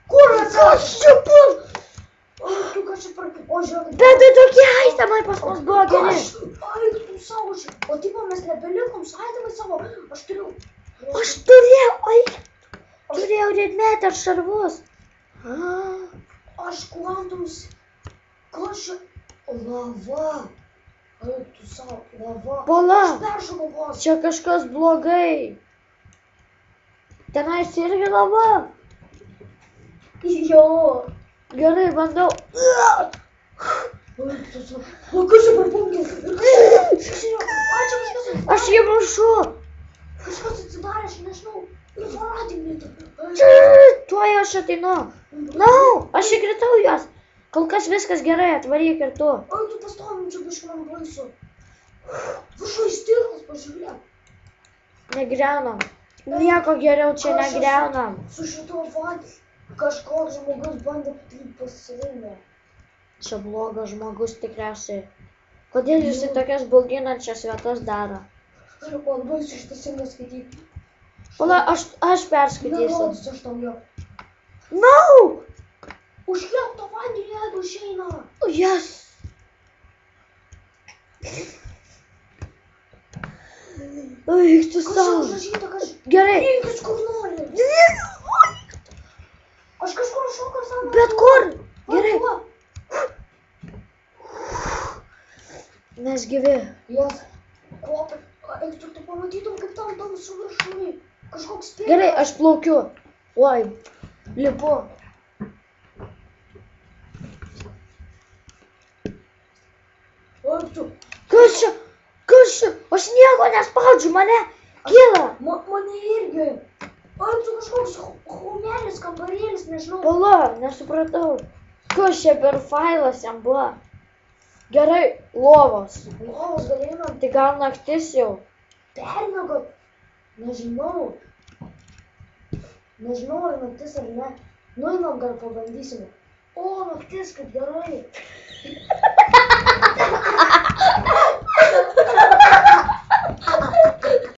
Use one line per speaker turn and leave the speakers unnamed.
Kur atsiras?
Čia bus?
Tu ką čia par... O žiūrėk.
Bet tai tokie aitamai pas mus buvo geri.
Ai, tu savo žiūrėk. O tipo mes nebelikom saitamai savo. Aš turėjau...
Aš turėjau, ai. Turėjau redmetę ar šarvus.
Aš kvantums... Kas čia... Lava. Ai, tu savo lava.
Pala.
Aš peršokau vos.
Čia kažkas blogai. Tenais irgi lava.
Jo.
Gerai, bandau.
Ai, tu savo... O kas čia per punkė? Ai, čia kažkas...
Aš jį mušu.
Kažkas atsidarė, aš nežinau. Informatinį.
Tuoj aš ateinu. Na, aš įkritau juos. Kol kas viskas gerai, atvaryk ir tu.
Ai, tu pastovim, čia biškai man baisu. Važai stirklas, pažiūrėk.
Negriaunam. Nieko geriau čia negriaunam.
Su šituo vadis kažkoks žmogus bandė pasirinę.
Čia blogas žmogus tikriausiai. Kodėl jūs į tokias bauginančias vietas daro?
Aš man baisu šitą singą skaityti.
Pala, aš perskaitysiu.
Nerodysiu aš tam jo.
No!
Užkelk to vandenį, jeigu išeina.
Yes! Ai, tu
Kas
savo.
užrašyta, kas...
Gerai.
Rinkis kur nori. Aš kažkur šokau savo.
Bet kur? Gerai. Mes gyvi.
Jas. Kopė. Eik, tu pamatytum, kaip tam su viršūnį. Kažkoks spėjas.
Gerai, aš plaukiu. Oi, lipu.
Eik, tu.
Kas čia? Kas čia? Aš nieko nespaudžiu, mane kyla.
Mane irgi. Eik, tu kažkoks humelis, kambarėlis, nežinau.
Pala, nesupratau. Kas čia per failas jam buvo? Gerai, lovos.
Lovos galėjome
Tai gal naktis jau?
permiegot. Nežinau. Nežinau, ar naktis ar ne. Nueinam, gal pabandysime. O, naktis, kaip gerai.